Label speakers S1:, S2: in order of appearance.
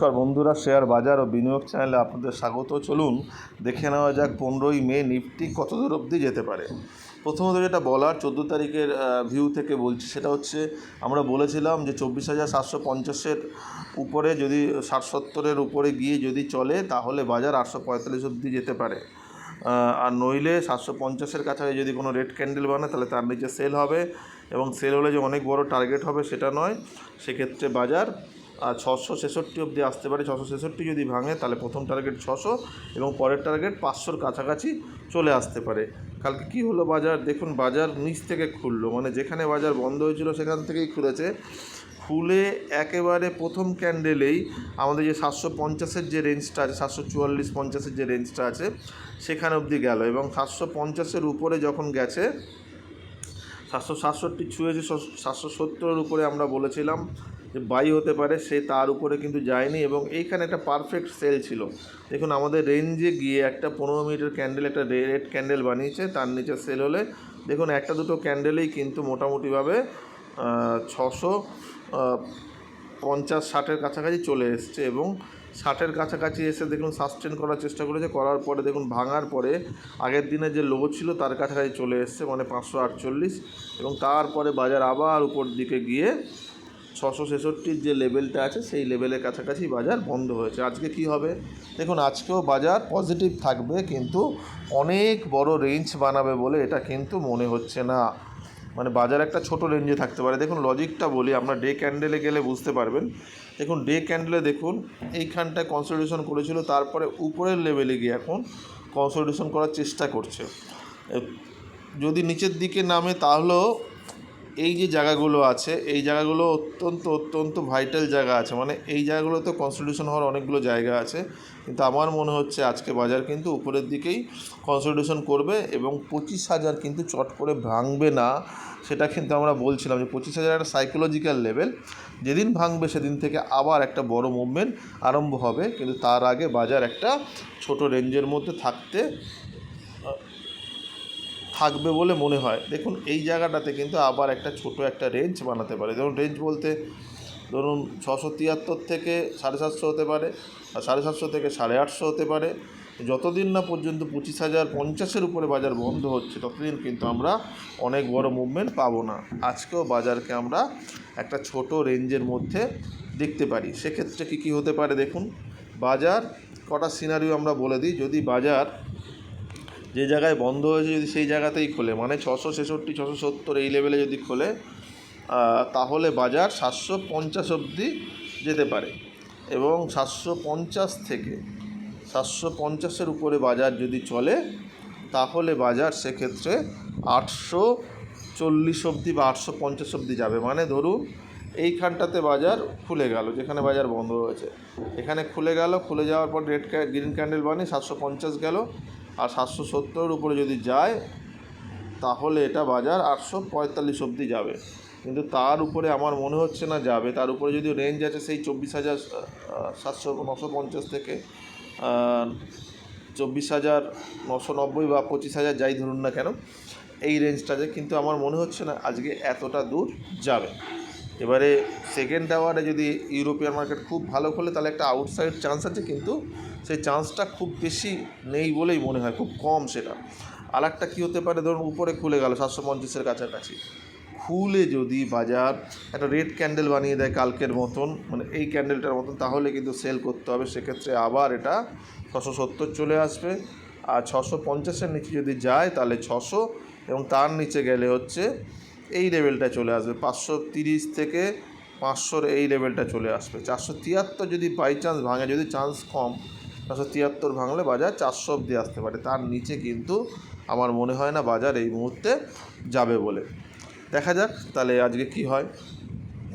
S1: নমস্কার বন্ধুরা, শেয়ার বাজার ও বিনিয়োগ চ্যানেলে আপনাদের স্বাগত। চলুন দেখে নেওয়া যাক 15ই মে নিফটি কত দূর অবধি যেতে পারে। প্রথমত যেটা বলার 14 তারিখের ভিউ থেকে বলছি, সেটা হচ্ছে আমরা বলেছিলাম যে 24,750-এর উপরে যদি 60-70-এর উপরে গিয়ে যদি চলে তাহলে বাজার 845 অবধি যেতে পারে, আর নইলে 750-এর কাছাকাছি যদি কোনো রেড ক্যান্ডেল বানায় তাহলে তার নিচে সেল হবে, এবং সেল হলে যে অনেক বড় টার্গেট হবে সেটা নয়। সেক্ষেত্রে বাজার 666 অবধি আসতে পারে। 666 যদি ভাঙে তাহলে প্রথম টার্গেট 600 এবং পরের টার্গেট 500-র কাছাকাছি চলে আসতে পারে। কালকে কি হলো বাজার দেখুন, বাজার নিচ থেকে খুললো, মানে যেখানে বাজার বন্ধ হয়েছিল সেখান থেকেই খুলেছে। খুলে একেবারে প্রথম ক্যান্ডেলেই আমাদের যে 750-এর যে রেঞ্জটা আছে, 744-50-এর যে রেঞ্জটা আছে সেখানে অবধি গেল, এবং 750-এর উপরে যখন গেছে 767 ছুঁয়েছে। 770-এর উপরে আমরা বলেছিলাম যে বাই হতে পারে, সে তার উপরে কিন্তু যায়নি, এবং এইখানে একটা পারফেক্ট সেল ছিল। দেখুন আমাদের রেঞ্জে গিয়ে একটা 15 মিনিটের ক্যান্ডেল, একটা রেড ক্যান্ডেল বানিয়েছে, তার নিচে সেল হলে দেখুন একটা দুটো ক্যান্ডেলেই কিন্তু মোটামুটিভাবে 650-60-এর কাছাকাছি চলে এসছে, এবং 60-এর কাছাকাছি এসে দেখুন সাস্টেন করার চেষ্টা করেছে। করার পরে দেখুন ভাঙার পরে আগের দিনে যে লো ছিল তার কাছাকাছি চলে এসছে, মানে 548, এবং তারপরে বাজার আবার উপর দিকে গিয়ে 666-র যে লেভেলটা আছে সেই লেভেলের কাছাকাছি বাজার বন্ধ হয়েছে। আজকে কি হবে দেখুন, আজকেও বাজার পজিটিভ থাকবে, কিন্তু অনেক বড় রেঞ্জ বানাবে বলে এটা কিন্তু মনে হচ্ছে না। মানে বাজার একটা ছোট রেঞ্জে থাকতে পারে। দেখুন লজিকটা বলি, আমরা ডে ক্যান্ডেলে গেলে বুঝতে পারবেন। দেখুন ডে ক্যান্ডেলে দেখুন এইখানটায় কনসলিডেশন করেছিল, তারপরে উপরের লেভেলে গিয়ে এখন কনসলিডেশন করার চেষ্টা করছে। যদি নিচের দিকে নামে তাহলেও এই যে জায়গাগুলো আছে এই জায়গাগুলো অত্যন্ত ভাইটাল জায়গা আছে, মানে এই জায়গাগুলোতে কনসলিডেশন হওয়ার অনেকগুলো জায়গা আছে, কিন্তু আমার মনে হচ্ছে আজকে বাজার কিন্তু উপরের দিকেই কনসলিডেশন করবে, এবং 25,000 কিন্তু চট করে ভাঙবে না। সেটা কিন্তু আমরা বলছিলাম যে 25,000 একটা সাইকোলজিক্যাল লেভেল, যেদিন ভাঙবে সেদিন থেকে আবার একটা বড় মুভমেন্ট আরম্ভ হবে, কিন্তু তার আগে বাজার একটা ছোট রেঞ্জের মধ্যে থাকবে বলে মনে হয়। দেখুন এই জায়গাটাতে কিন্তু আবার একটা ছোট একটা রেঞ্জ বানাতে পারে। যেমন রেঞ্জ বলতে ধরুন 673 থেকে 750 হতে পারে, আর 750 থেকে 850 হতে পারে। যতদিন না পর্যন্ত 25,050-এর উপরে বাজার বন্ধ হচ্ছে ততদিন কিন্তু আমরা অনেক বড় মুভমেন্ট পাবো না। আজকেও বাজারকে আমরা একটা ছোট রেঞ্জের মধ্যে দেখতে পারি। সেক্ষেত্রে কী হতে পারে দেখুন, বাজার কটা সিনারিও আমরা বলে দিই। যদি বাজার যে জায়গায় বন্ধ হয়েছে যদি সেই জায়গাতেই খোলে, মানে 666 670 এই লেভেলে যদি খোলে, তাহলে বাজার 750 অবধি যেতে পারে, এবং 750 থেকে 750-এর উপরে বাজার যদি চলে তাহলে বাজার সেক্ষেত্রে 840 অবধি বা 850 অবধি যাবে। মানে ধরুন এইখানটাতে বাজার খুলে গেল, যেখানে বাজার বন্ধ হয়েছে এখানে খুলে গেল, খুলে যাওয়ার পর গ্রিন ক্যান্ডেল বানিয়ে 750 গেল, আর 770-এর উপরে যদি যায় তাহলে এটা বাজার 845 অবধি যাবে, কিন্তু তার উপরে আমার মনে হচ্ছে না যাবে। তার উপরে যদি রেঞ্জ আছে সেই 24,950 থেকে 24,990 বা 25,000 যাই ধরুন না কেন, এই রেঞ্জটাতে কিন্তু আমার মনে হচ্ছে না আজকে এতটা দূর যাবে। এবারে সেকেন্ড আওয়ারে যদি ইউরোপিয়ান মার্কেট খুব ভালো খোলে তাহলে একটা আউটসাইড চান্স আছে, কিন্তু সেই চান্সটা খুব বেশি নেই বলেই মনে হয়, খুব কম সেটা। আর একটা কী হতে পারে, ধরুন উপরে খুলে গেল 750-এর কাছাকাছি, খুলে যদি বাজার একটা রেড ক্যান্ডেল বানিয়ে দেয় কালকের মতন, মানে এই ক্যান্ডেলটার মতন, তাহলে কিন্তু সেল করতে হবে। সেক্ষেত্রে আবার এটা 670 চলে আসবে, আর 650-এর নিচে যদি যায় তাহলে 600, এবং তার নিচে গেলে হচ্ছে এই লেভেলটা চলে আসবে 530 থেকে 500-র এই লেভেলটা চলে আসবে। 473 যদি বাই চান্স ভাঙে, যদি চান্স কম, 473 ভাঙলে বাজার 400 অবধি আসতে পারে। তার নিচে কিন্তু আমার মনে হয় না বাজার এই মুহূর্তে যাবে বলে। দেখা যাক তাহলে আজকে কি হয়।